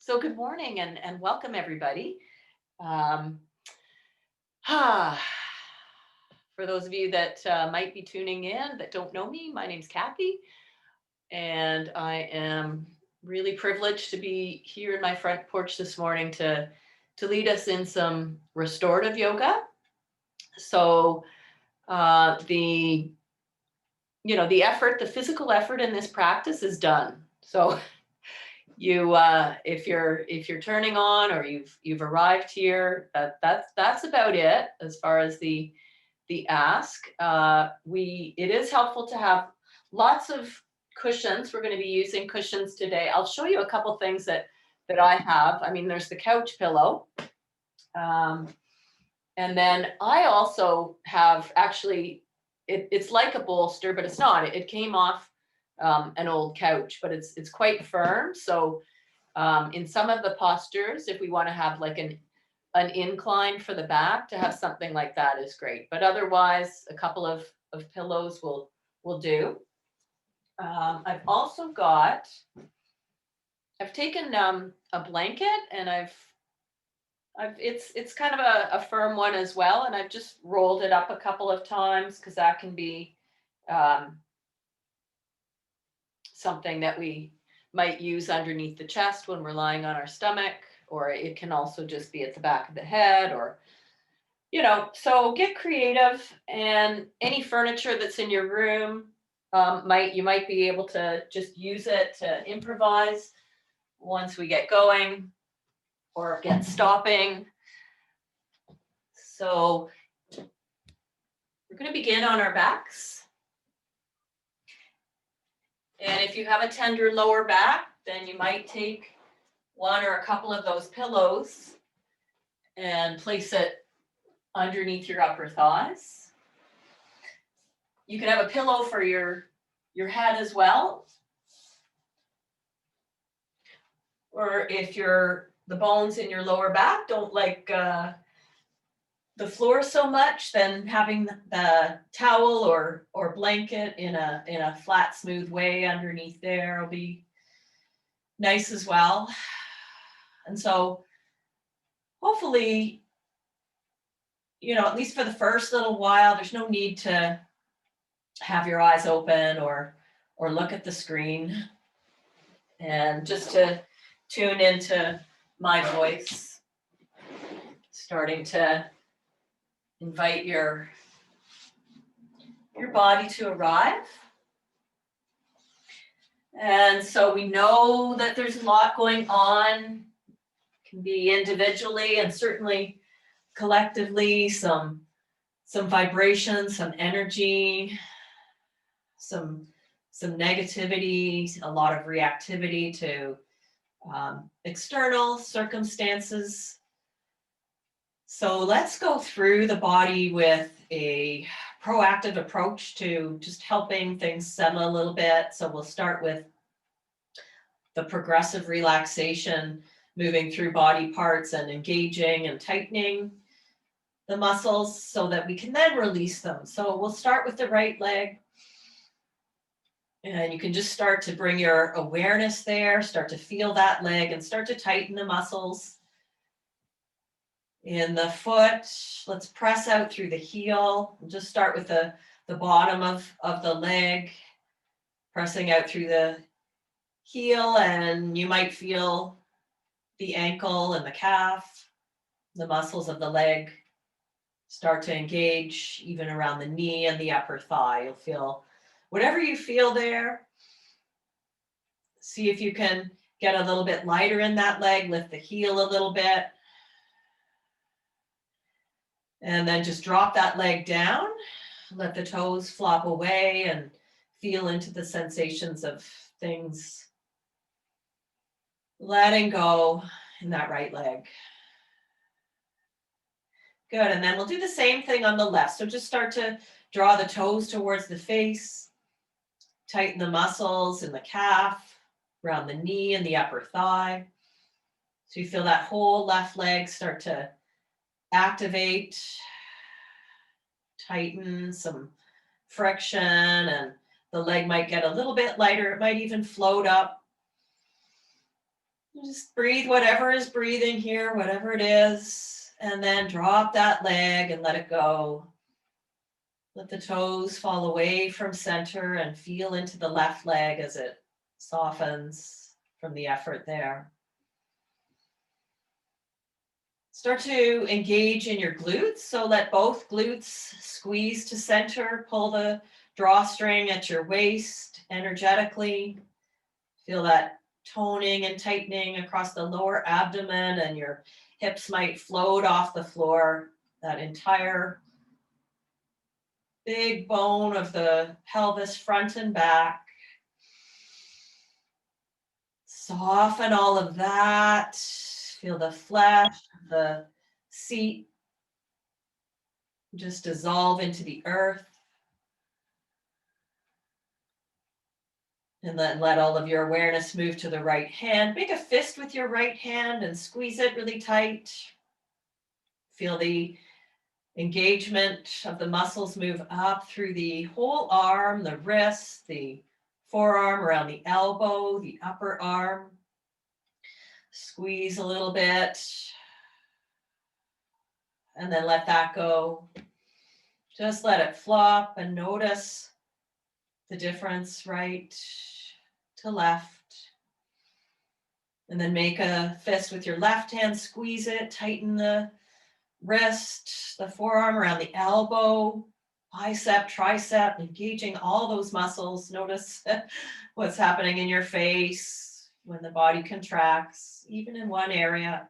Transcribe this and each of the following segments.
So good morning and welcome everybody. Um, ah, for those of you that might be tuning in that don't know me, my name's Kathy, and I am really privileged to be here in my front porch this morning to lead us in some restorative yoga. So the the effort, the physical effort in this practice is done. So you if you're turning on or you've arrived here, that's about it as far as the ask. We It is helpful to have lots of cushions. We're going to be using cushions today. I'll show you a couple things that I have. I mean, there's the couch pillow, um, and then I also have actually, it's like a bolster, but it's not. It came off an old couch, but it's quite firm. So in some of the postures, if we want to have like an incline for the back, to have something like that is great. But otherwise, a couple of pillows will do. I've also got, I've taken a blanket, and I've it's kind of a firm one as well, and I've just rolled it up a couple of times because that can be um, something that we might use underneath the chest when we're lying on our stomach, or it can also just be at the back of the head, or so get creative. And any furniture that's in your room, might you might be able to just use it to improvise once we get going or get stopping. So we're going to begin on our backs. And if you have a tender lower back, then you might take one or a couple of those pillows and place it underneath your upper thighs. You can have a pillow for your head as well. Or if the bones in your lower back don't like the floor so much, then having the towel or blanket in a flat, smooth way underneath there will be nice as well. And so hopefully, at least for the first little while, there's no need to have your eyes open or look at the screen, and just to tune into my voice, starting to invite your body to arrive. And so we know that there's a lot going on. It can be individually and certainly collectively, some vibration, some energy, some negativity, a lot of reactivity to external circumstances. So let's go through the body with a proactive approach to just helping things settle a little bit. So we'll start with the progressive relaxation, moving through body parts and engaging and tightening the muscles so that we can then release them. So we'll start with the right leg. And you can just start to bring your awareness there, start to feel that leg and start to tighten the muscles. In the foot, let's press out through the heel. We'll just start with the bottom of the leg, pressing out through the heel, and you might feel the ankle and the calf, the muscles of the leg start to engage even around the knee and the upper thigh. You'll feel whatever you feel there. See if you can get a little bit lighter in that leg, lift the heel a little bit. And then just drop that leg down, let the toes flop away and feel into the sensations of things letting go in that right leg. Good, and then we'll do the same thing on the left. So just start to draw the toes towards the face, tighten the muscles in the calf, around the knee and the upper thigh. So you feel that whole left leg start to activate, tighten, some friction, and the leg might get a little bit lighter. It might even float up. Just breathe whatever is breathing here, whatever it is, and then drop that leg and let it go. Let the toes fall away from center and feel into the left leg as it softens from the effort there. Start to engage in your glutes. So let both glutes squeeze to center. Pull the drawstring at your waist energetically. Feel that toning and tightening across the lower abdomen, and your hips might float off the floor. That entire big bone of the pelvis, front and back. Soften all of that. Feel the flesh, the seat just dissolve into the earth. And then let all of your awareness move to the right hand. Make a fist with your right hand and squeeze it really tight. Feel the engagement of the muscles move up through the whole arm, the wrist, the forearm, around the elbow, the upper arm. Squeeze a little bit. And then let that go. Just let it flop and notice the difference right to left. And then make a fist with your left hand, squeeze it, tighten the wrist, the forearm around the elbow, bicep, tricep, engaging all those muscles. Notice what's happening in your face when the body contracts, even in one area.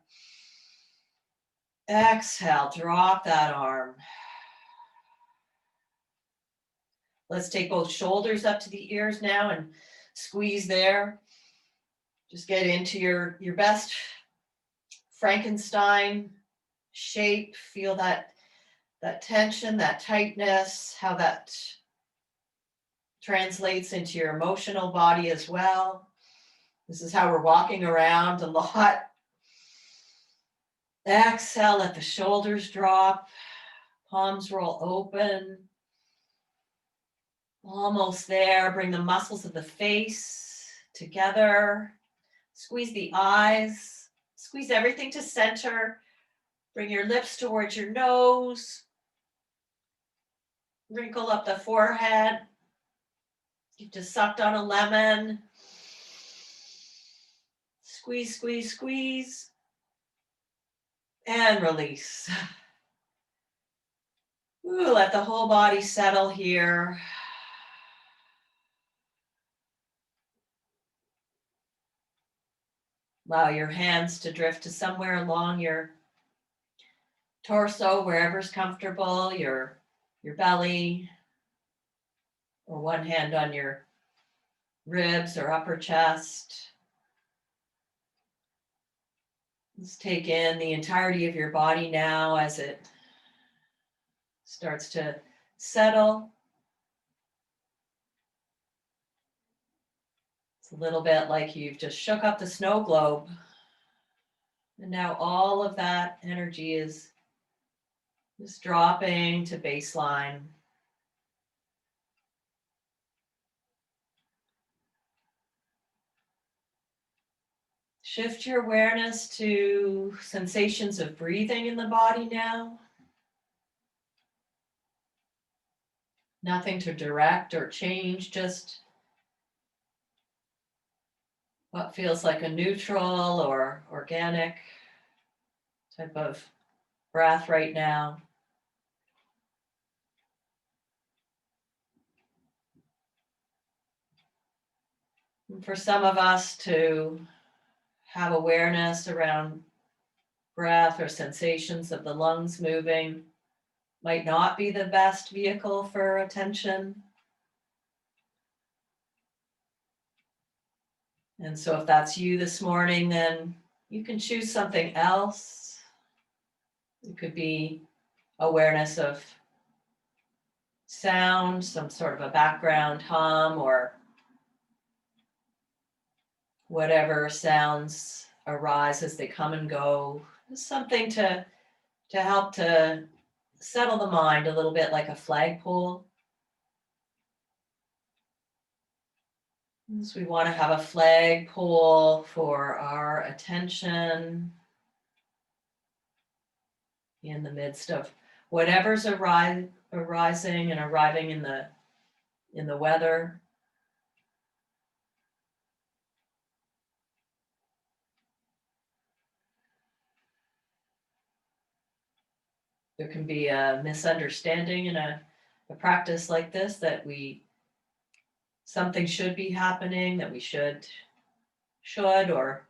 Exhale, drop that arm. Let's take both shoulders up to the ears now and squeeze there. Just get into your best Frankenstein shape. Feel that tension, that tightness, how that translates into your emotional body as well. This is how we're walking around a lot. Exhale, let the shoulders drop, palms roll open. Almost there. Bring the muscles of the face together. Squeeze the eyes. Squeeze everything to center. Bring your lips towards your nose. Wrinkle up the forehead. You've just sucked on a lemon. Squeeze, squeeze, squeeze. And release. Ooh, let the whole body settle here. Allow your hands to drift to somewhere along your torso, wherever's comfortable, your belly, or one hand on your ribs or upper chest. Let's take in the entirety of your body now as it starts to settle. It's a little bit like you've just shook up the snow globe. And now all of that energy is just dropping to baseline. Shift your awareness to sensations of breathing in the body now. Nothing to direct or change, just what feels like a neutral or organic type of breath right now. And for some of us to have awareness around breath or sensations of the lungs moving might not be the best vehicle for attention. And so if that's you this morning, then you can choose something else. It could be awareness of sound, some sort of a background hum, or whatever sounds arise as they come and go. Something to help to settle the mind a little bit, like a flagpole. So we want to have a flagpole for our attention in the midst of whatever's arising and arriving in the weather. There can be a misunderstanding in a practice like this that something should be happening, that we should or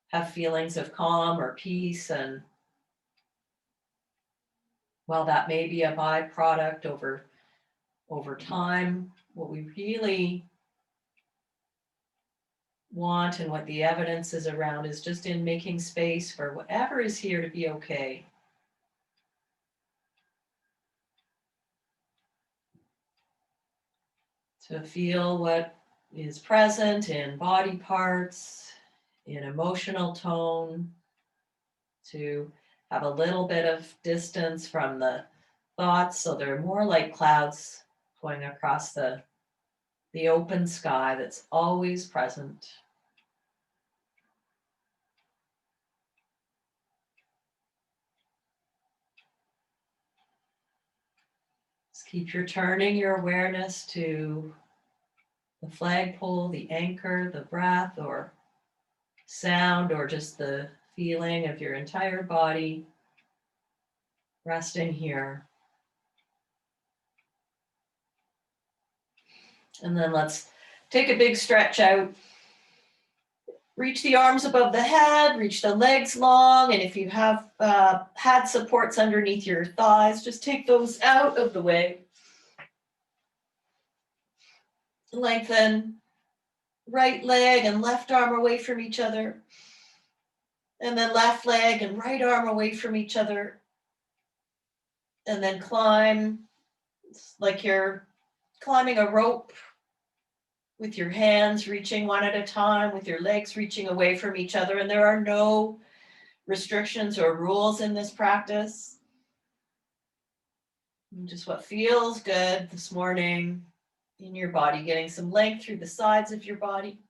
have feelings of calm or peace. And while that may be a byproduct over time, what we really want and what the evidence is around is just in making space for whatever is here to be okay. To feel what is present in body parts, in emotional tone, to have a little bit of distance from the thoughts, so they're more like clouds going across the open sky that's always present. Just keep turning your awareness to the flagpole, the anchor, the breath, or sound, or just the feeling of your entire body resting here. And then let's take a big stretch out. Reach the arms above the head, reach the legs long, and if you have had supports underneath your thighs, just take those out of the way. Lengthen right leg and left arm away from each other. And then left leg and right arm away from each other. And then climb like you're climbing a rope with your hands reaching one at a time, with your legs reaching away from each other. And there are no restrictions or rules in this practice. Just what feels good this morning in your body, getting some length through the sides of your body.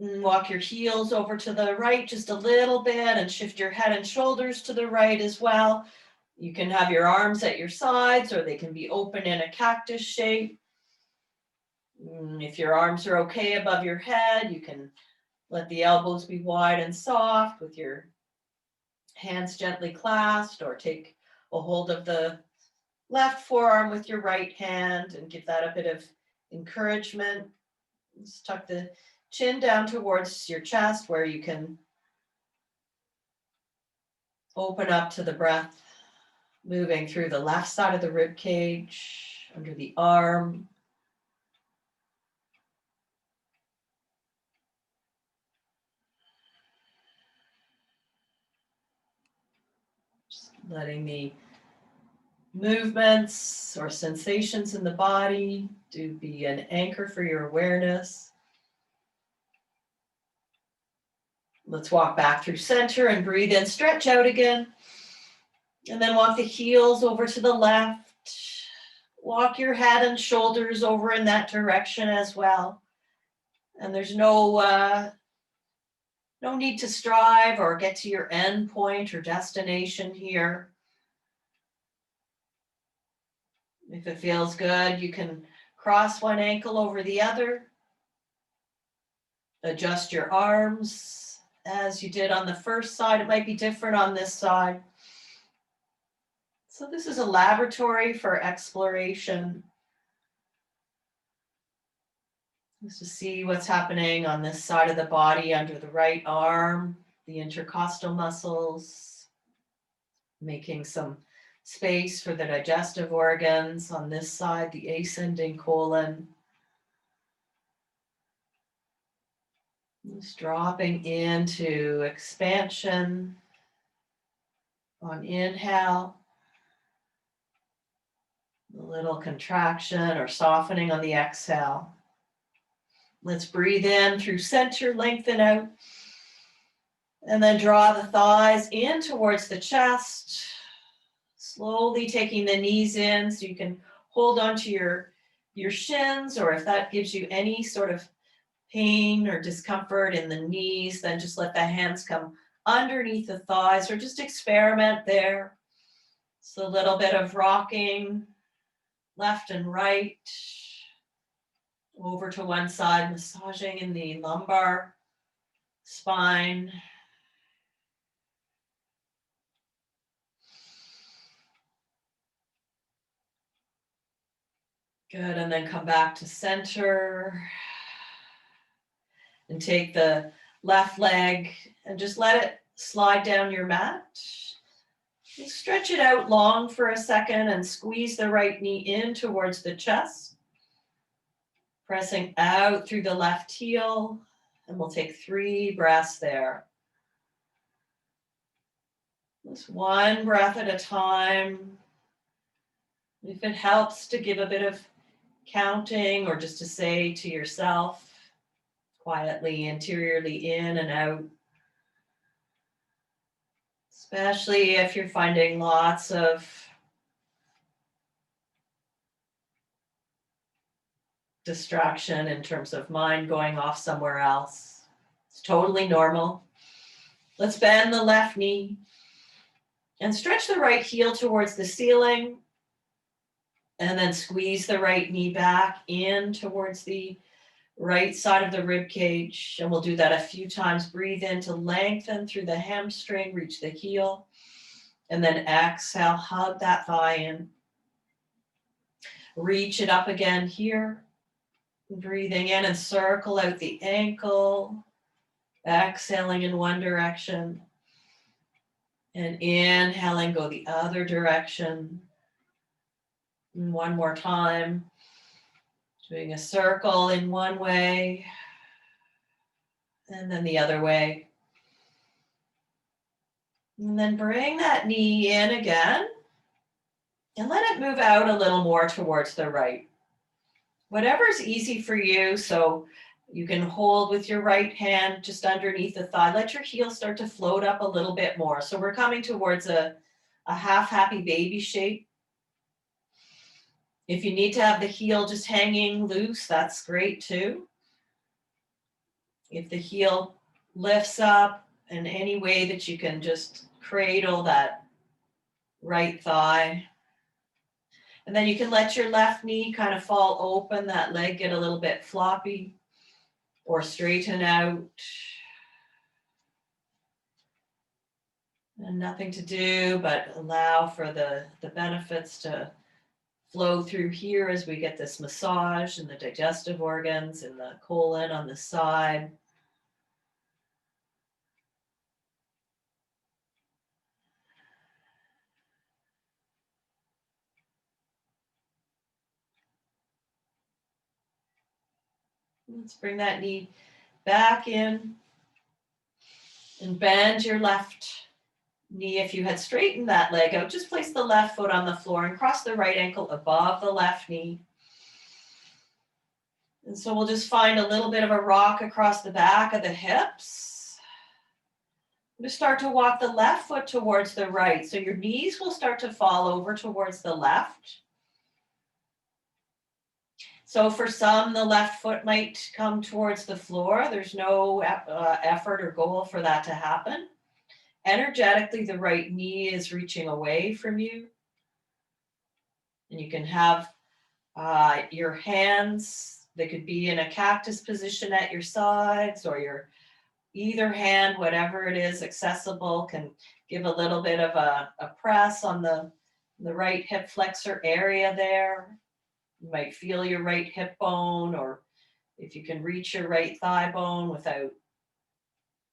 And walk your heels over to the right just a little bit and shift your head and shoulders to the right as well. You can have your arms at your sides, or they can be open in a cactus shape. If your arms are okay above your head, you can let the elbows be wide and soft with your hands gently clasped, or take a hold of the left forearm with your right hand and give that a bit of encouragement. Just tuck the chin down towards your chest where you can open up to the breath, moving through the left side of the rib cage, under the arm. Just letting the movements or sensations in the body to be an anchor for your awareness. Let's walk back through center and breathe in, stretch out again. And then walk the heels over to the left. Walk your head and shoulders over in that direction as well. And there's no need to strive or get to your end point or destination here. If it feels good, you can cross one ankle over the other. Adjust your arms as you did on the first side. It might be different on this side. So this is a laboratory for exploration. Just to see what's happening on this side of the body under the right arm, the intercostal muscles, making some space for the digestive organs on this side, the ascending colon. Just dropping into expansion on inhale. A little contraction or softening on the exhale. Let's breathe in through center, lengthen out. And then draw the thighs in towards the chest. Slowly taking the knees in so you can hold onto your your shins, or if that gives you any sort of pain or discomfort in the knees, then just let the hands come underneath the thighs, or just experiment there. So a little bit of rocking left and right, over to one side, massaging in the lumbar spine. Good, and then come back to center. And take the left leg and just let it slide down your mat. Just stretch it out long for a second and squeeze the right knee in towards the chest. Pressing out through the left heel. And we'll take 3 breaths there. Just one breath at a time. If it helps to give a bit of counting, or just to say to yourself quietly, interiorly, in and out. Especially if you're finding lots of distraction in terms of mind going off somewhere else. It's totally normal. Let's bend the left knee and stretch the right heel towards the ceiling, and then squeeze the right knee back in towards the right side of the rib cage. And we'll do that a few times. Breathe in to lengthen through the hamstring, reach the heel, and then exhale, hug that thigh in. Reach it up again here. Breathing in and circle out the ankle. Exhaling in one direction. And inhaling, go the other direction. And one more time. Doing a circle in one way. And then the other way. And then bring that knee in again. And let it move out a little more towards the right. Whatever's easy for you. So you can hold with your right hand just underneath the thigh. Let your heel start to float up a little bit more. So we're coming towards a half happy baby shape. If you need to have the heel just hanging loose, that's great too. If the heel lifts up in any way that you can just cradle that right thigh. And then you can let your left knee kind of fall open, that leg get a little bit floppy, or straighten out. And nothing to do but allow for the benefits to flow through here as we get this massage in the digestive organs and the colon on the side. Let's bring that knee back in and bend your left knee. If you had straightened that leg out, just place the left foot on the floor and cross the right ankle above the left knee. And so we'll just find a little bit of a rock across the back of the hips. We'll start to walk the left foot towards the right. So your knees will start to fall over towards the left. So for some, the left foot might come towards the floor. There's no effort or goal for that to happen. Energetically, the right knee is reaching away from you. And you can have your hands, they could be in a cactus position at your sides, or your either hand, whatever it is accessible, can give a little bit of a press on the right hip flexor area there. You might feel your right hip bone, or if you can reach your right thigh bone without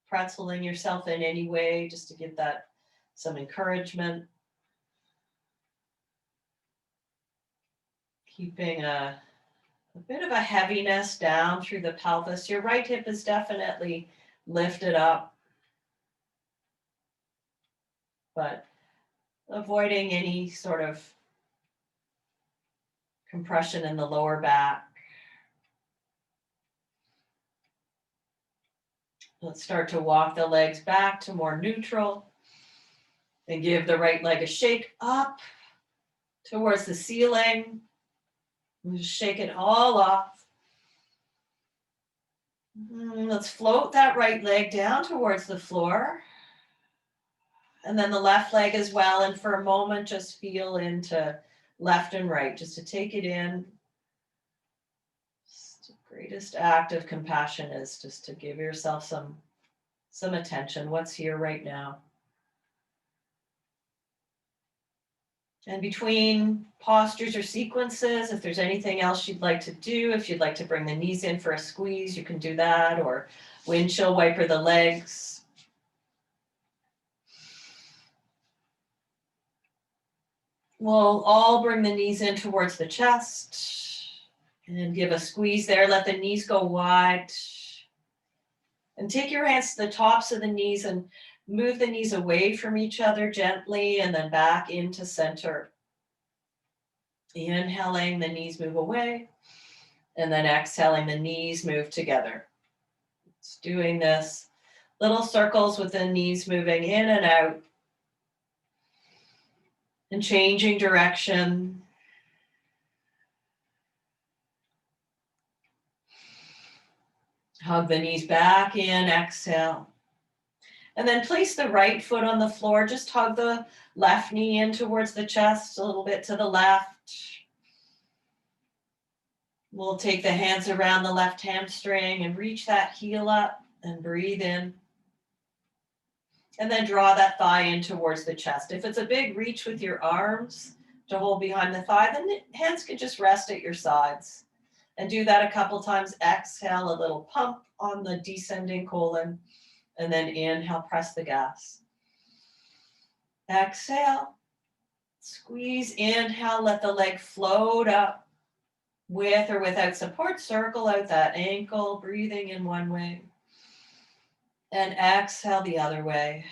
pretzeling yourself in any way, just to give that some encouragement. Keeping a bit of a heaviness down through the pelvis. Your right hip is definitely lifted up, but avoiding any sort of compression in the lower back. Let's start to walk the legs back to more neutral and give the right leg a shake up towards the ceiling. Just shake it all off. Let's float that right leg down towards the floor. And then the left leg as well. And for a moment, just feel into left and right, just to take it in. The greatest act of compassion is just to give yourself some attention. What's here right now? And between postures or sequences, if there's anything else you'd like to do, if you'd like to bring the knees in for a squeeze, you can do that, or windshield wiper the legs. We'll all bring the knees in towards the chest and give a squeeze there. Let the knees go wide. And take your hands to the tops of the knees and move the knees away from each other gently and then back into center. Inhaling, the knees move away. And then exhaling, the knees move together. It's doing this. Little circles with the knees moving in and out. And changing direction. Hug the knees back in, exhale. And then place the right foot on the floor. Just hug the left knee in towards the chest, a little bit to the left. We'll take the hands around the left hamstring and reach that heel up and breathe in. And then draw that thigh in towards the chest. If it's a big reach with your arms to hold behind the thigh, then the hands can just rest at your sides. And do that a couple times. Exhale, a little pump on the descending colon. And then inhale, press the gas. Exhale, squeeze, inhale, let the leg float up. With or without support, circle out that ankle, breathing in one way. And exhale the other way.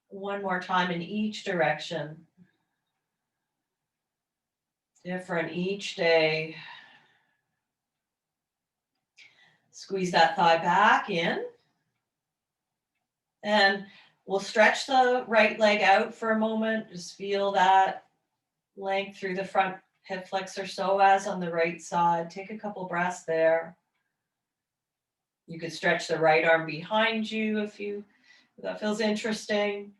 One more time in each direction. Different each day. Squeeze that thigh back in. And we'll stretch the right leg out for a moment. Just feel that length through the front hip flexor psoas on the right side. Take a couple breaths there. You could stretch the right arm behind you if that feels interesting.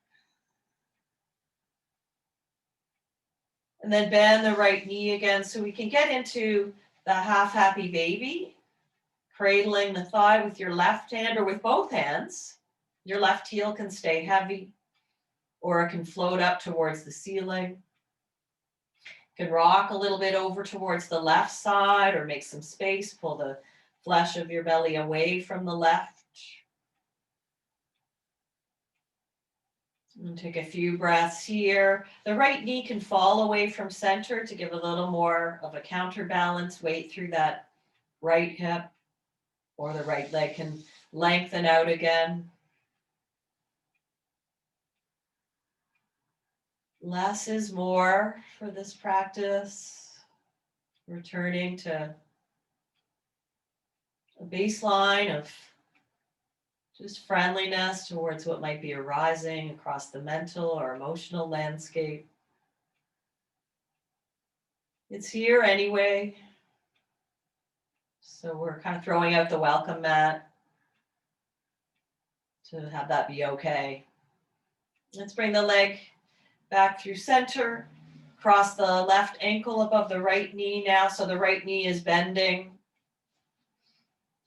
And then bend the right knee again so we can get into the half happy baby. Cradling the thigh with your left hand or with both hands. Your left heel can stay heavy or it can float up towards the ceiling. You can rock a little bit over towards the left side or make some space. Pull the flesh of your belly away from the left. And take a few breaths here. The right knee can fall away from center to give a little more of a counterbalance weight through that right hip, or the right leg can lengthen out again. Less is more for this practice. Returning to a baseline of just friendliness towards what might be arising across the mental or emotional landscape. It's here anyway. So we're kind of throwing out the welcome mat to have that be okay. Let's bring the leg back through center. Cross the left ankle above the right knee now, so the right knee is bending.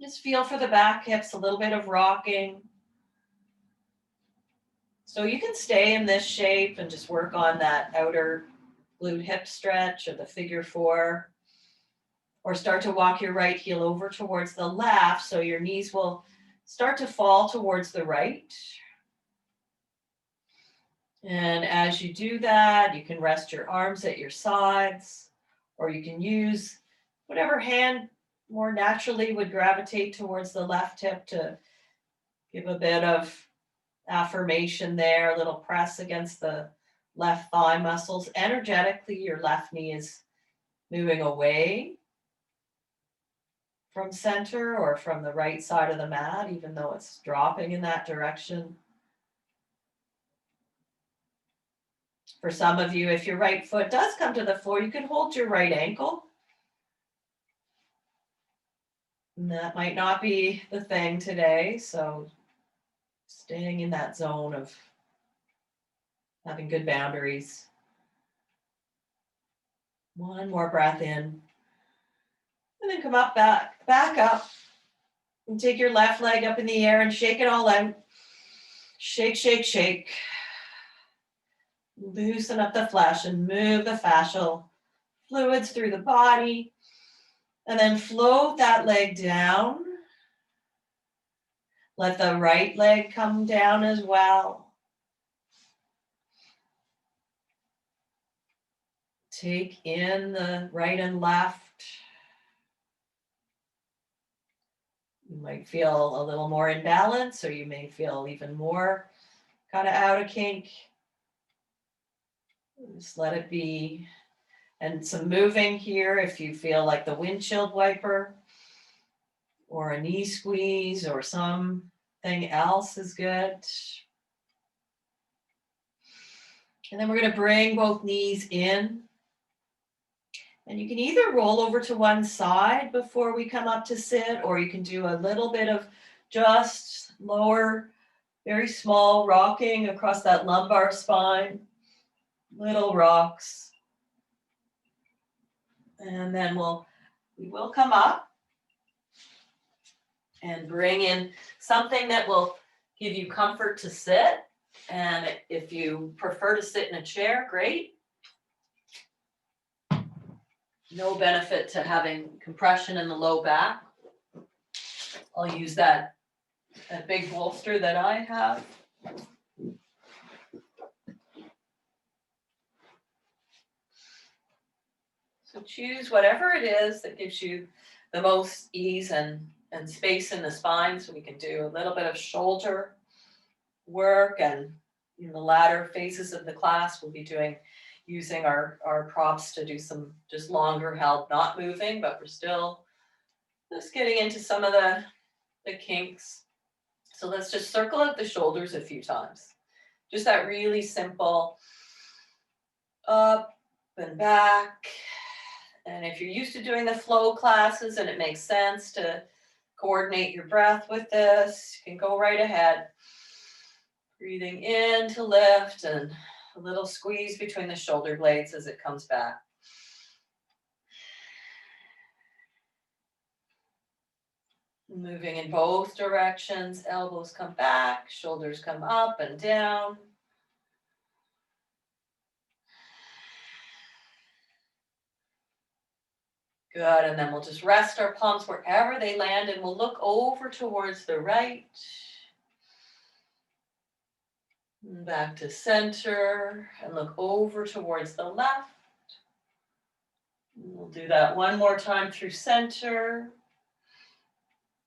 Just feel for the back hips, a little bit of rocking. So you can stay in this shape and just work on that outer glute hip stretch or the figure four. Or start to walk your right heel over towards the left so your knees will start to fall towards the right. And as you do that, you can rest your arms at your sides, or you can use whatever hand more naturally would gravitate towards the left hip to give a bit of affirmation there, a little press against the left thigh muscles. Energetically, your left knee is moving away from center or from the right side of the mat, even though it's dropping in that direction. For some of you, if your right foot does come to the floor, you can hold your right ankle. And that might not be the thing today, so staying in that zone of having good boundaries. One more breath in. And then come up, back up. And take your left leg up in the air and shake it all out. Shake, shake, shake. Loosen up the flesh and move the fascial fluids through the body. And then float that leg down. Let the right leg come down as well. Take in the right and left. You might feel a little more in balance, or you may feel even more kind of out of kink. Just let it be. And some moving here if you feel like the windshield wiper or a knee squeeze or something else is good. And then we're going to bring both knees in. And you can either roll over to one side before we come up to sit, or you can do a little bit of just lower, very small rocking across that lumbar spine, little rocks. And then we will come up and bring in something that will give you comfort to sit. And if you prefer to sit in a chair, great. No benefit to having compression in the low back. I'll use that big bolster that I have. So choose whatever it is that gives you the most ease and space in the spine, so we can do a little bit of shoulder work, and in the latter phases of the class we'll be using our props to do some just longer held, not moving, but we're still just getting into some of the kinks. So let's just circle out the shoulders a few times. Just that really simple up and back. And if you're used to doing the flow classes and it makes sense to coordinate your breath with this, you can go right ahead. Breathing in to lift and a little squeeze between the shoulder blades as it comes back. Moving in both directions, elbows come back, shoulders come up and down. Good, and then we'll just rest our palms wherever they land, and we'll look over towards the right. Back to center, and look over towards the left. We'll do that one more time through center.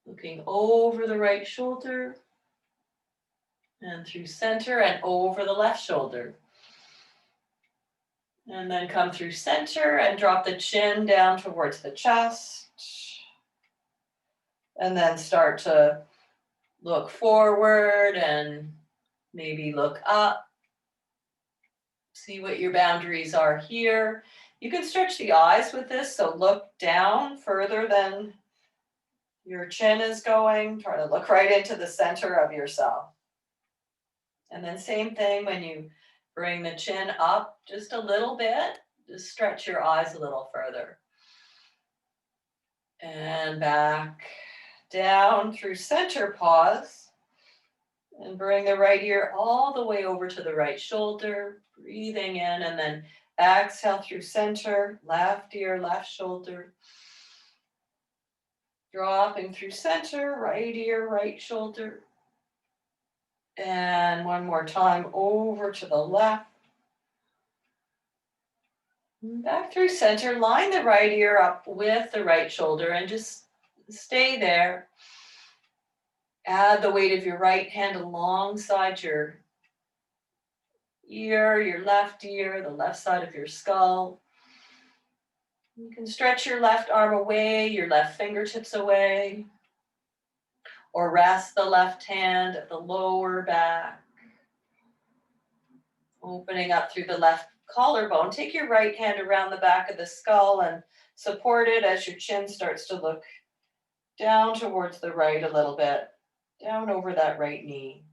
Looking over the right shoulder. And through center and over the left shoulder. And then come through center and drop the chin down towards the chest. And then start to look forward and maybe look up. See what your boundaries are here. You can stretch the eyes with this, so look down further than your chin is going. Try to look right into the center of yourself. And then same thing when you bring the chin up just a little bit, just stretch your eyes a little further. And back down through center, pause. And bring the right ear all the way over to the right shoulder, breathing in, and then exhale through center, left ear, left shoulder. Dropping through center, right ear, right shoulder. And one more time over to the left. Back through center, line the right ear up with the right shoulder and just stay there. Add the weight of your right hand alongside your ear, your left ear, the left side of your skull. You can stretch your left arm away, your left fingertips away, or rest the left hand at the lower back. Opening up through the left collarbone. Take your right hand around the back of the skull and support it as your chin starts to look down towards the right a little bit, down over that right knee.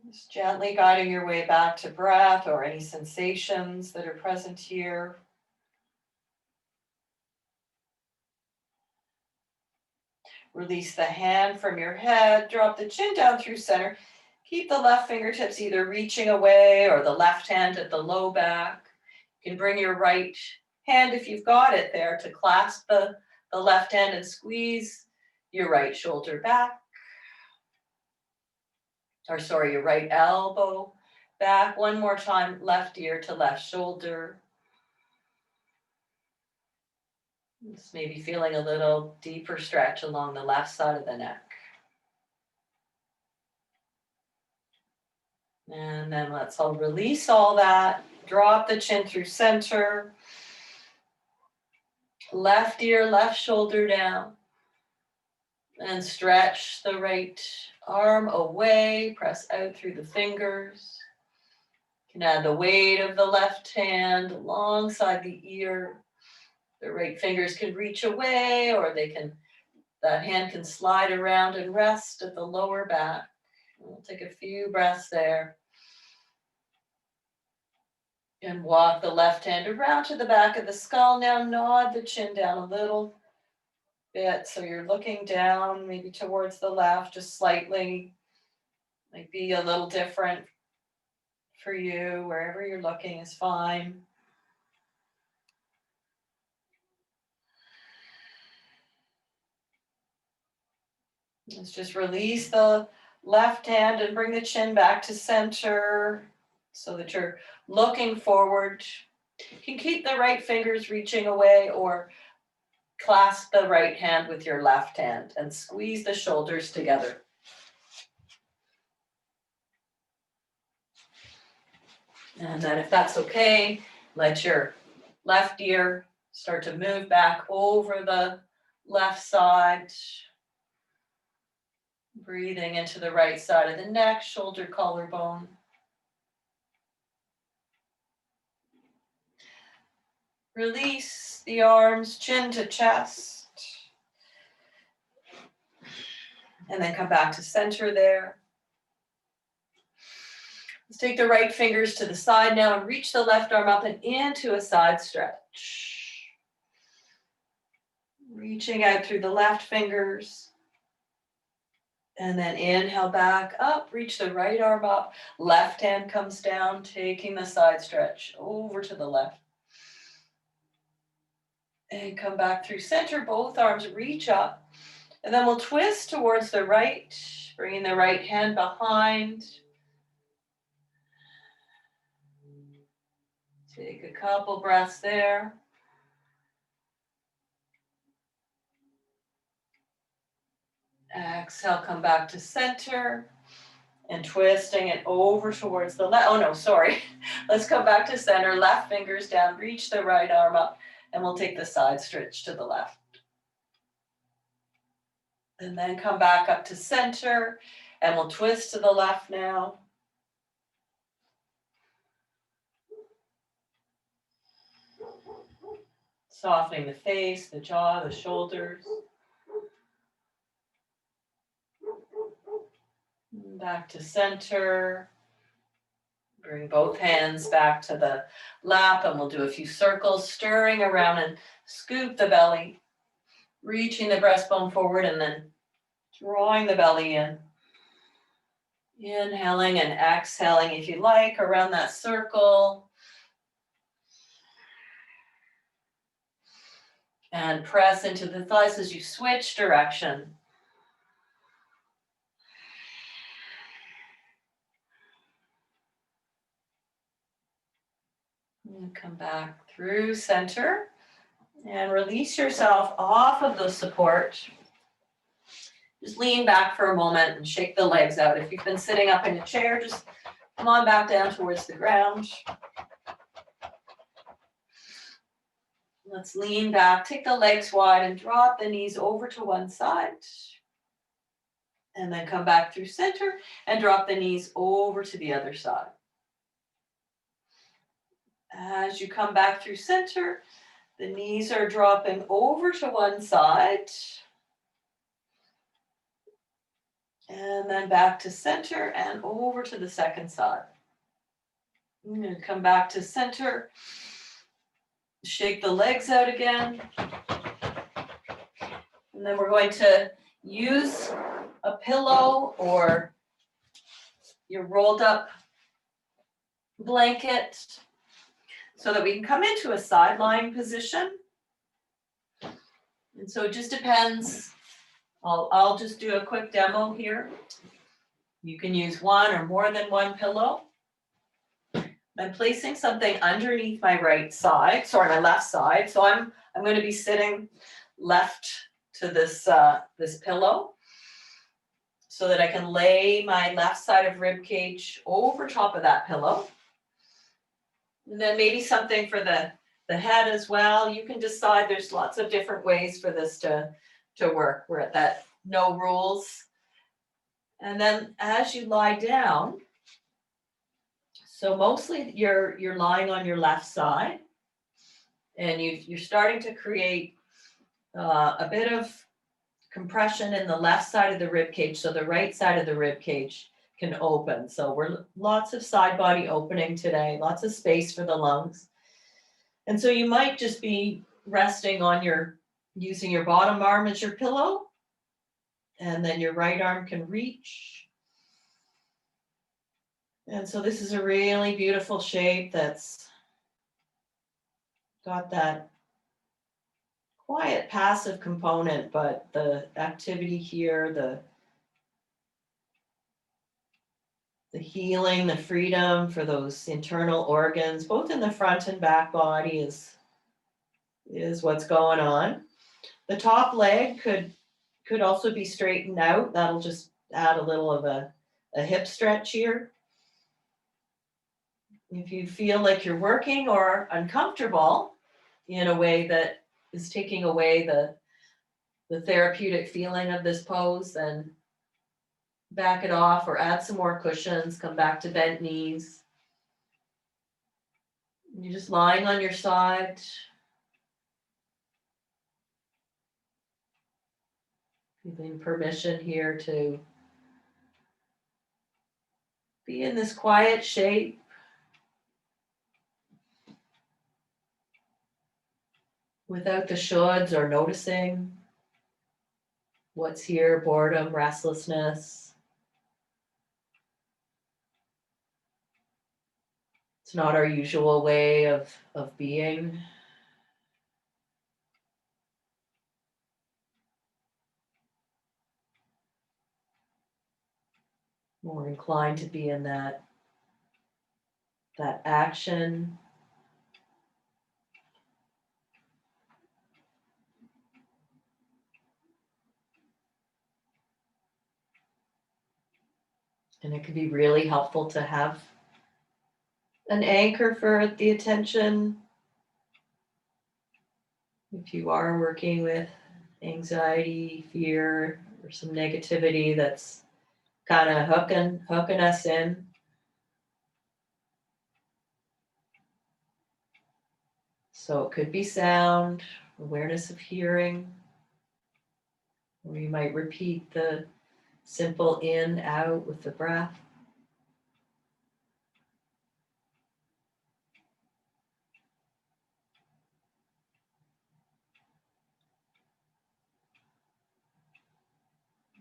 Just gently guiding your way back to breath or any sensations that are present here. Release the hand from your head, drop the chin down through center. Keep the left fingertips either reaching away or the left hand at the low back. You can bring your right hand, if you've got it there, to clasp the left hand and squeeze your right shoulder back. Your right elbow back. One more time, left ear to left shoulder. Just maybe feeling a little deeper stretch along the left side of the neck. And then let's all release all that. Drop the chin through center. Left ear, left shoulder down. And stretch the right arm away. Press out through the fingers. You can add the weight of the left hand alongside the ear. The right fingers can reach away, or that hand can slide around and rest at the lower back. We'll take a few breaths there. And walk the left hand around to the back of the skull. Now nod the chin down a little bit. So you're looking down, maybe towards the left, just slightly. Might be a little different for you. Wherever you're looking is fine. Let's just release the left hand and bring the chin back to center so that you're looking forward. You can keep the right fingers reaching away or clasp the right hand with your left hand and squeeze the shoulders together. And then if that's okay, let your left ear start to move back over the left side. Breathing into the right side of the neck, shoulder, collarbone. Release the arms, chin to chest. And then come back to center there. Let's take the right fingers to the side now and reach the left arm up and into a side stretch. Reaching out through the left fingers. And then inhale back up, reach the right arm up. Left hand comes down, taking the side stretch over to the left. And come back through center, both arms reach up. And then we'll twist towards the right, bringing the right hand behind. Take a couple breaths there. Exhale, come back to center and twisting it over towards the left. Oh no, sorry. Let's come back to center, left fingers down, reach the right arm up, and we'll take the side stretch to the left. And then come back up to center, and we'll twist to the left now. Softening the face, the jaw, the shoulders. Back to center. Bring both hands back to the lap, and we'll do a few circles, stirring around and scoop the belly, reaching the breastbone forward and then drawing the belly in. Inhaling and exhaling, if you like, around that circle. And press into the thighs as you switch direction. And come back through center and release yourself off of the support. Just lean back for a moment and shake the legs out. If you've been sitting up in a chair, just come on back down towards the ground. Let's lean back, take the legs wide and drop the knees over to one side. And then come back through center and drop the knees over to the other side. As you come back through center, the knees are dropping over to one side. And then back to center and over to the second side. I'm going to come back to center. Shake the legs out again. And then we're going to use a pillow or your rolled up blanket so that we can come into a side lying position. And so it just depends. I'll just do a quick demo here. You can use one or more than one pillow. I'm placing something underneath my right side, sorry, my left side. So I'm going to be sitting left to this pillow so that I can lay my left side of rib cage over top of that pillow. And then maybe something for the head as well. You can decide, there's lots of different ways for this to work. We're at that no rules. And then as you lie down, so mostly you're lying on your left side and you're starting to create a bit of compression in the left side of the rib cage, so the right side of the rib cage can open. So we're lots of side body opening today, lots of space for the lungs. And so you might just be resting on using your bottom arm as your pillow, and then your right arm can reach. And so this is a really beautiful shape that's got that quiet passive component, but the activity here, the healing, the freedom for those internal organs, both in the front and back body is what's going on. The top leg could also be straightened out. That'll just add a little of a hip stretch here. If you feel like you're working or uncomfortable in a way that is taking away the therapeutic feeling of this pose, then back it off or add some more cushions, come back to bent knees. You're just lying on your side. Giving permission here to be in this quiet shape. Without the shoulds or noticing what's here, boredom, restlessness. It's not our usual way of being. More inclined to be in that action. And it can be really helpful to have an anchor for the attention. If you are working with anxiety, fear, or some negativity that's kind of hooking us in. So it could be sound, awareness of hearing, or you might repeat the simple in, out with the breath.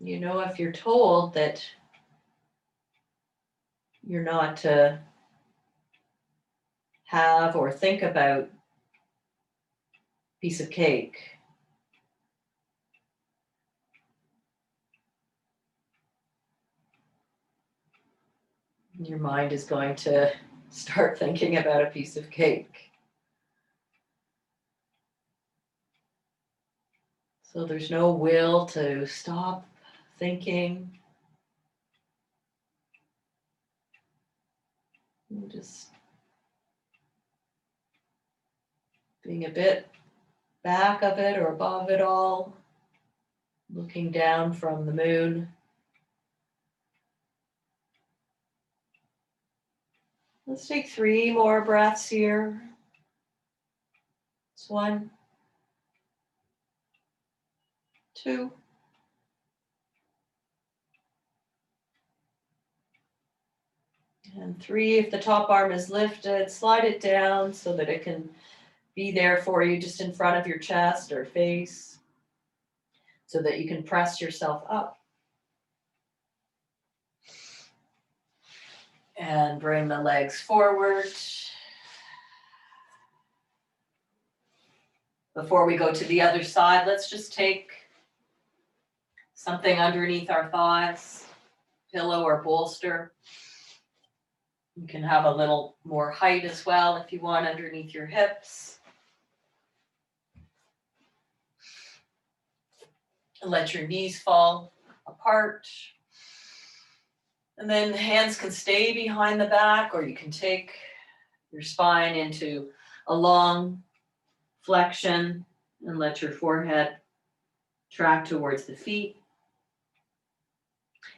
You know, if you're told that you're not to have or think about piece of cake, your mind is going to start thinking about a piece of cake. So there's no will to stop thinking. Just being a bit back of it or above it all, looking down from the moon Let's take 3 more breaths here. It's 1, 2, and 3. If the top arm is lifted, slide it down so that it can be there for you just in front of your chest or face so that you can press yourself up. And bring the legs forward. Before we go to the other side, let's just take something underneath our thighs, pillow or bolster. You can have a little more height as well if you want underneath your hips. And let your knees fall apart. And then hands can stay behind the back, or you can take your spine into a long flexion and let your forehead track towards the feet.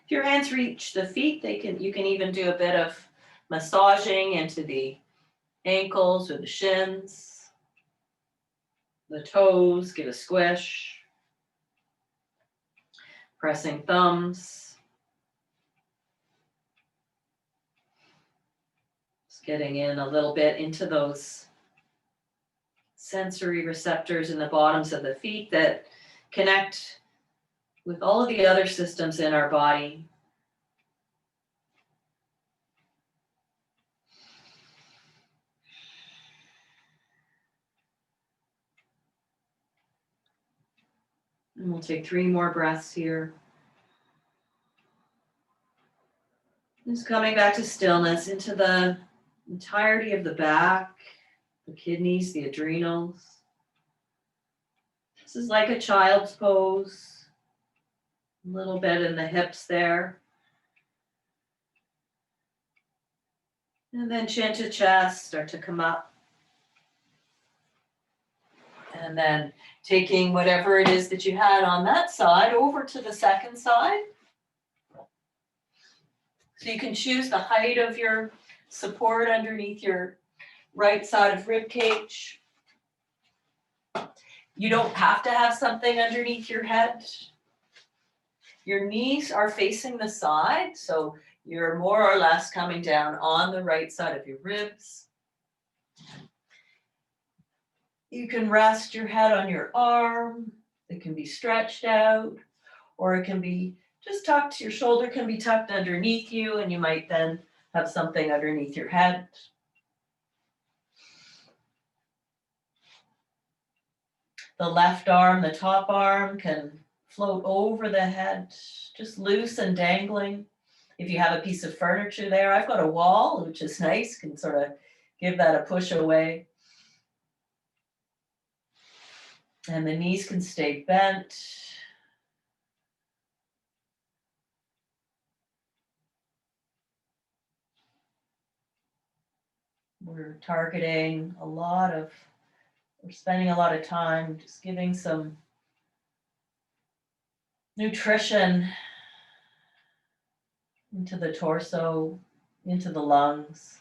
If your hands reach the feet, you can even do a bit of massaging into the ankles or the shins, the toes, give a squish, pressing thumbs, just getting in a little bit into those sensory receptors in the bottoms of the feet that connect with all of the other systems in our body. And we'll take 3 more breaths here. Just coming back to stillness into the entirety of the back, the kidneys, the adrenals. This is like a child's pose. A little bit in the hips there. And then chin to chest, start to come up. And then taking whatever it is that you had on that side over to the second side. So you can choose the height of your support underneath your right side of rib cage. You don't have to have something underneath your head. Your knees are facing the side, so you're more or less coming down on the right side of your ribs. You can rest your head on your arm. It can be stretched out, or it can be just tucked. Your shoulder can be tucked underneath you, and you might then have something underneath your head. The left arm, the top arm, can float over the head, just loose and dangling. If you have a piece of furniture there, I've got a wall, which is nice, can sort of give that a push away. And the knees can stay bent. We're spending a lot of time just giving some nutrition into the torso, into the lungs.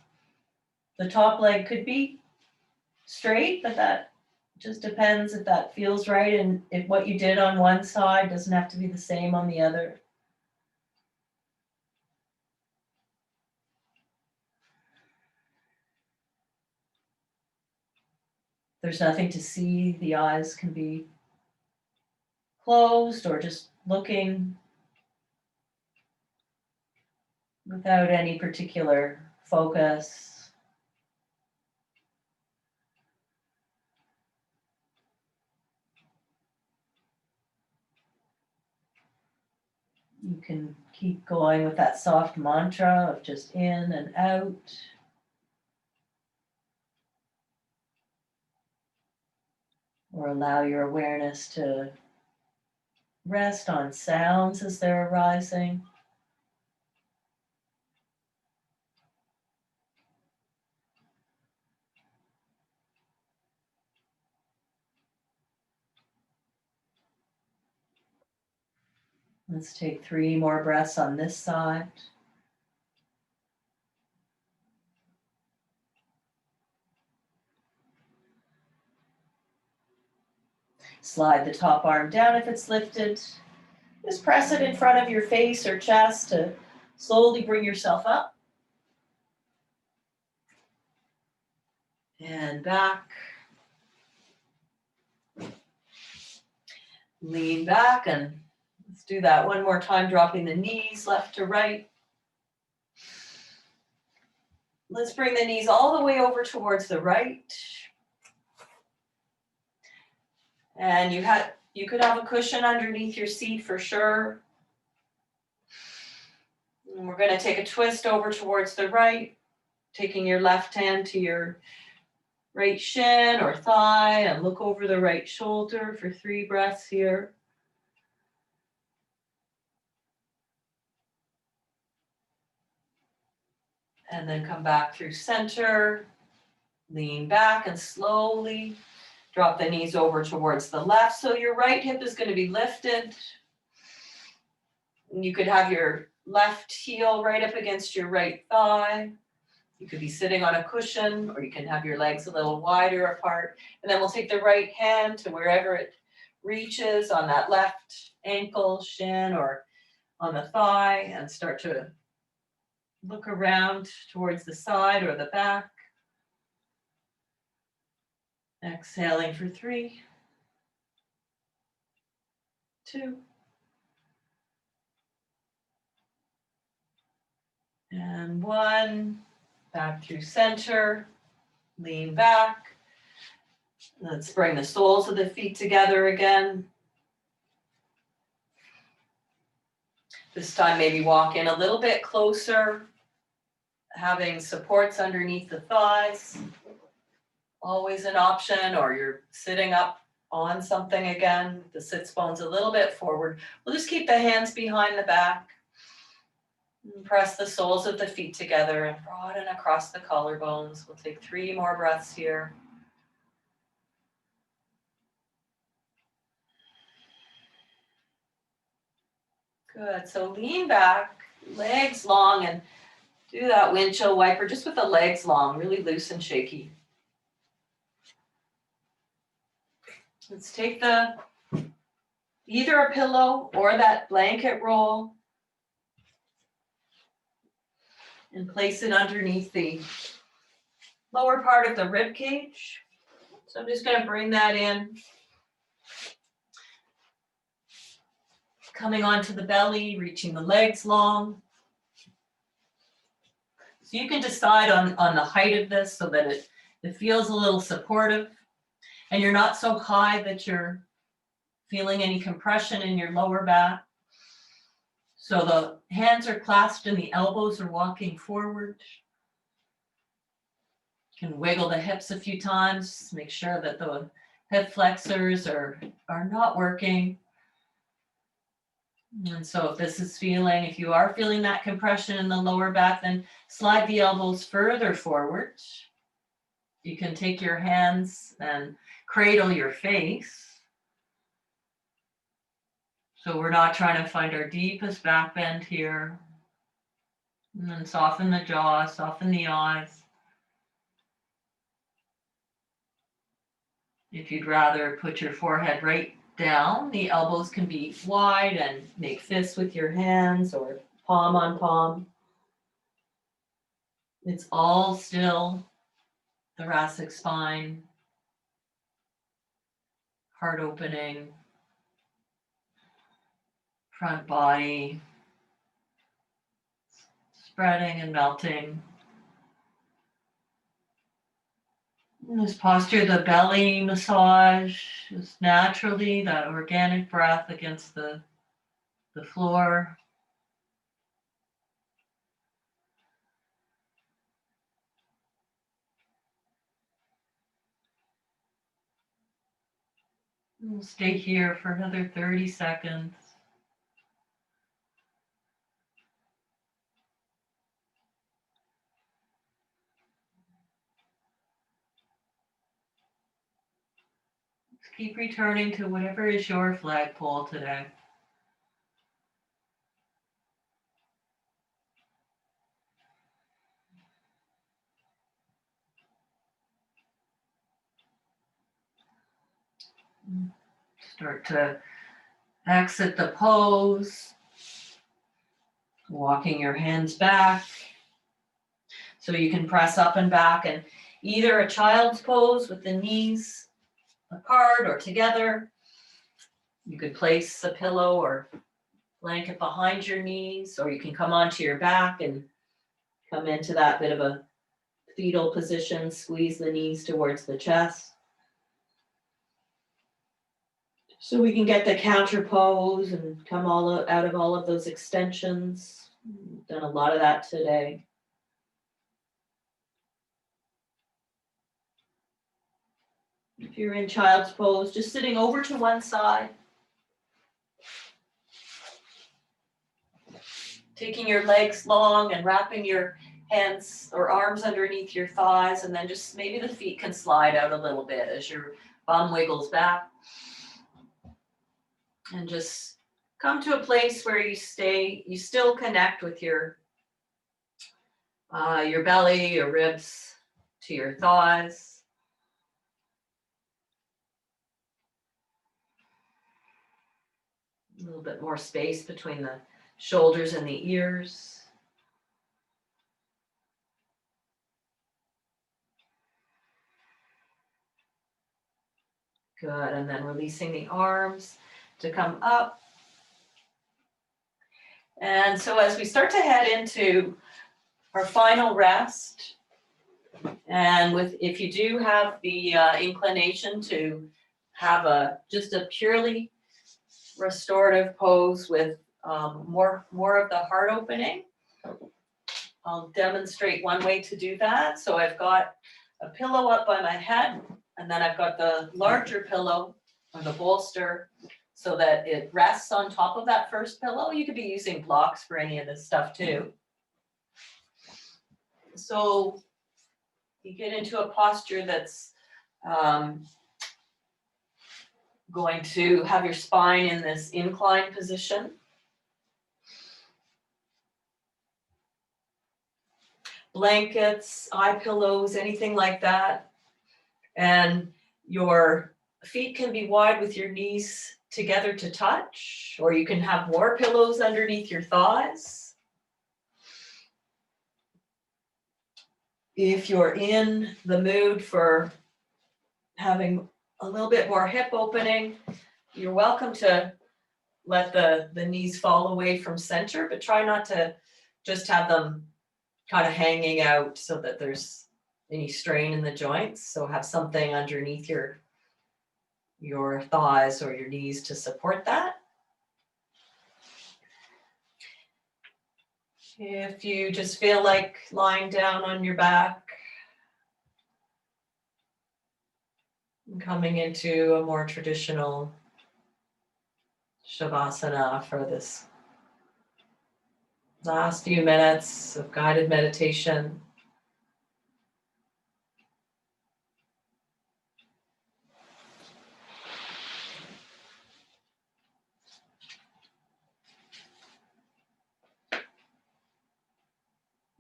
The top leg could be straight, but that just depends if that feels right, and if what you did on one side doesn't have to be the same on the other. There's nothing to see. The eyes can be closed or just looking without any particular focus. You can keep going with that soft mantra of just in and out. Or allow your awareness to rest on sounds as they're arising. Let's take 3 more breaths on this side. Slide the top arm down if it's lifted. Just press it in front of your face or chest to slowly bring yourself up. And back. Lean back, and let's do that one more time, dropping the knees left to right. Let's bring the knees all the way over towards the right. And you could have a cushion underneath your seat for sure. And we're going to take a twist over towards the right, taking your left hand to your right shin or thigh and look over the right shoulder for 3 breaths here. And then come back through center, lean back and slowly drop the knees over towards the left. So your right hip is going to be lifted. And you could have your left heel right up against your right thigh. You could be sitting on a cushion, or you can have your legs a little wider apart. And then we'll take the right hand to wherever it reaches on that left ankle, shin, or on the thigh, and start to look around towards the side or the back. Exhaling for 3, 2, and 1. Back through center, lean back. Let's bring the soles of the feet together again. This time maybe walk in a little bit closer, having supports underneath the thighs. Always an option, or you're sitting up on something again. The sits bones a little bit forward. We'll just keep the hands behind the back. And press the soles of the feet together and broaden across the collarbones. We'll take 3 more breaths here. Good. So lean back, legs long, and do that windshield wiper just with the legs long, really loose and shaky. Let's take either a pillow or that blanket roll and place it underneath the lower part of the rib cage. So I'm just going to bring that in. Coming onto the belly, reaching the legs long. So you can decide on the height of this so that it feels a little supportive. And you're not so high that you're feeling any compression in your lower back. So the hands are clasped and the elbows are walking forward. You can wiggle the hips a few times, make sure that the hip flexors are not working. And so if you are feeling that compression in the lower back, then slide the elbows further forward. You can take your hands and cradle your face. So we're not trying to find our deepest back bend here. And then soften the jaw, soften the eyes. If you'd rather put your forehead right down, the elbows can be wide and make fists with your hands or palm on palm. It's all still thoracic spine, heart opening, front body, spreading and melting. In this posture, the belly massage is naturally that organic breath against the floor. We'll stay here for another 30 seconds. Keep returning to whatever is your flagpole today. Start to exit the pose, walking your hands back. So you can press up and back in either a child's pose with the knees apart or together. You could place a pillow or blanket behind your knees, or you can come onto your back and come into that bit of a fetal position, squeeze the knees towards the chest. So we can get the counter pose and come all out of all of those extensions. We've done a lot of that today. If you're in child's pose, just sitting over to one side. Taking your legs long and wrapping your hands or arms underneath your thighs, and then just maybe the feet can slide out a little bit as your bum wiggles back. And just come to a place where you still connect with your belly, your ribs to your thighs. A little bit more space between the shoulders and the ears. Good, and then releasing the arms to come up. And so as we start to head into our final rest, and if you do have the inclination to have just a purely restorative pose with more of the heart opening, I'll demonstrate one way to do that. So I've got a pillow up by my head, and then I've got the larger pillow or the bolster so that it rests on top of that first pillow. You could be using blocks for any of this stuff too. So you get into a posture that's going to have your spine in this inclined position. Blankets, eye pillows, anything like that. And your feet can be wide with your knees together to touch, or you can have more pillows underneath your thighs. If you're in the mood for having a little bit more hip opening, you're welcome to let the knees fall away from center, but try not to just have them kind of hanging out so that there's any strain in the joints. So have something underneath your thighs or your knees to support that. If you just feel like lying down on your back and coming into a more traditional Shavasana for this last few minutes of guided meditation.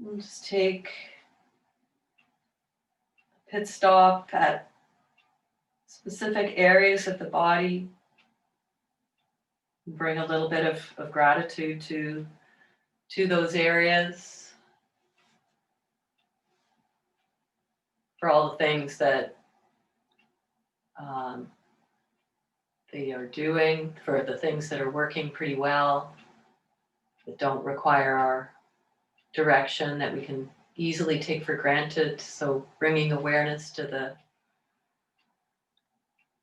And just take a pit stop at specific areas of the body. Bring a little bit of gratitude to those areas for all the things that they are doing, for the things that are working pretty well, that don't require our direction, that we can easily take for granted. So bringing awareness to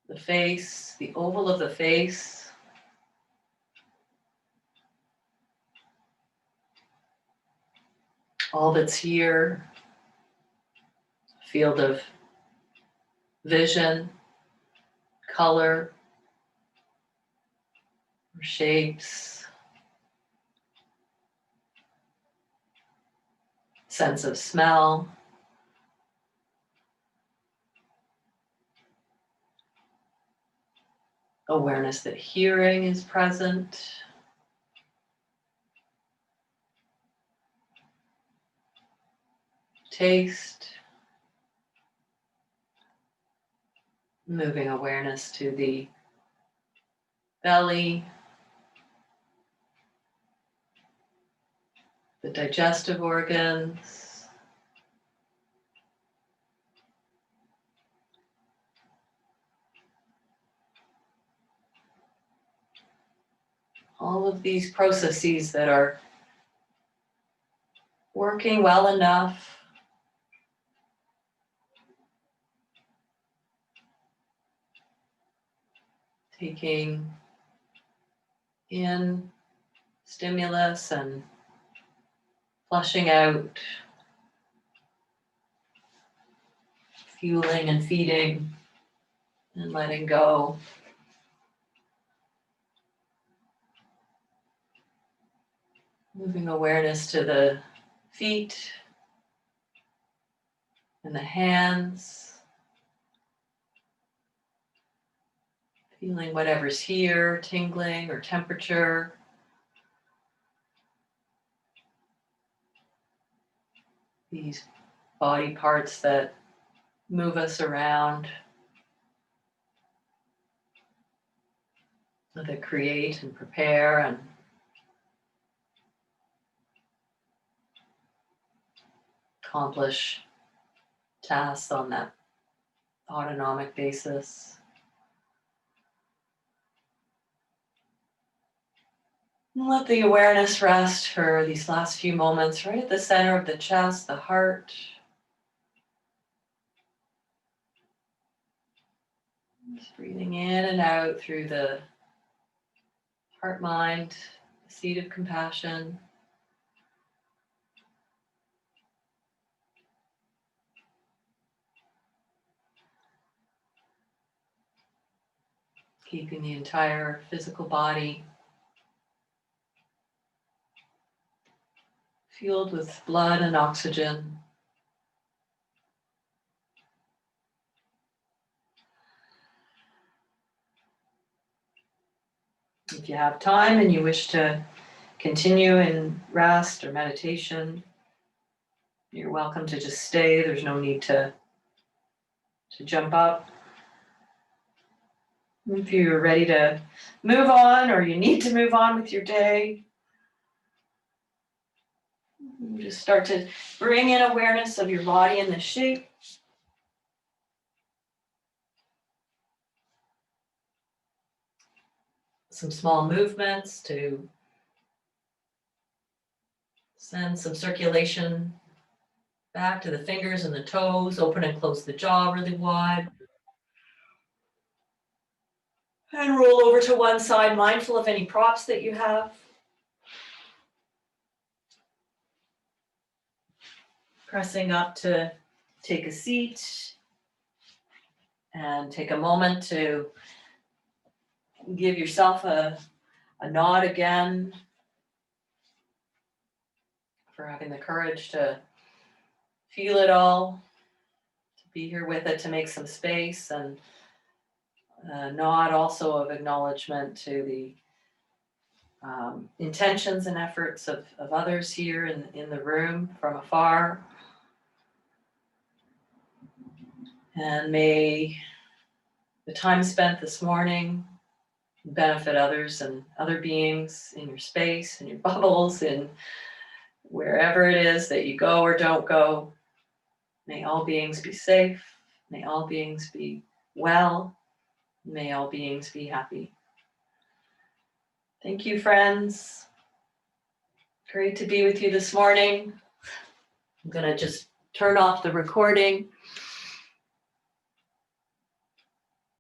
the face, the oval of the face. All that's here, field of vision, color, shapes, sense of smell. Awareness that hearing is present. Taste. Moving awareness to the belly, the digestive organs, all of these processes that are working well enough, taking in stimulus and flushing out, fueling and feeding and letting go. Moving awareness to the feet and the hands. Feeling whatever's here, tingling or temperature. These body parts that move us around, that create and prepare and accomplish tasks on that autonomic basis. And let the awareness rest for these last few moments right at the center of the chest, the heart. Just breathing in and out through the heart mind, the seat of compassion. Keeping the entire physical body fueled with blood and oxygen. If you have time and you wish to continue in rest or meditation, you're welcome to just stay. There's no need to jump up. If you're ready to move on or you need to move on with your day, you just start to bring in awareness of your body and the shape. Some small movements to send some circulation back to the fingers and the toes. Open and close the jaw really wide. And roll over to one side, mindful of any props that you have. Pressing up to take a seat and take a moment to give yourself a nod again for having the courage to feel it all, to be here with it, to make some space, and a nod also of acknowledgement to the intentions and efforts of others here in the room from afar. And may the time spent this morning benefit others and other beings in your space, in your bubbles, in wherever it is that you go or don't go. May all beings be safe. May all beings be well. May all beings be happy. Thank you, friends. Great to be with you this morning. I'm going to just turn off the recording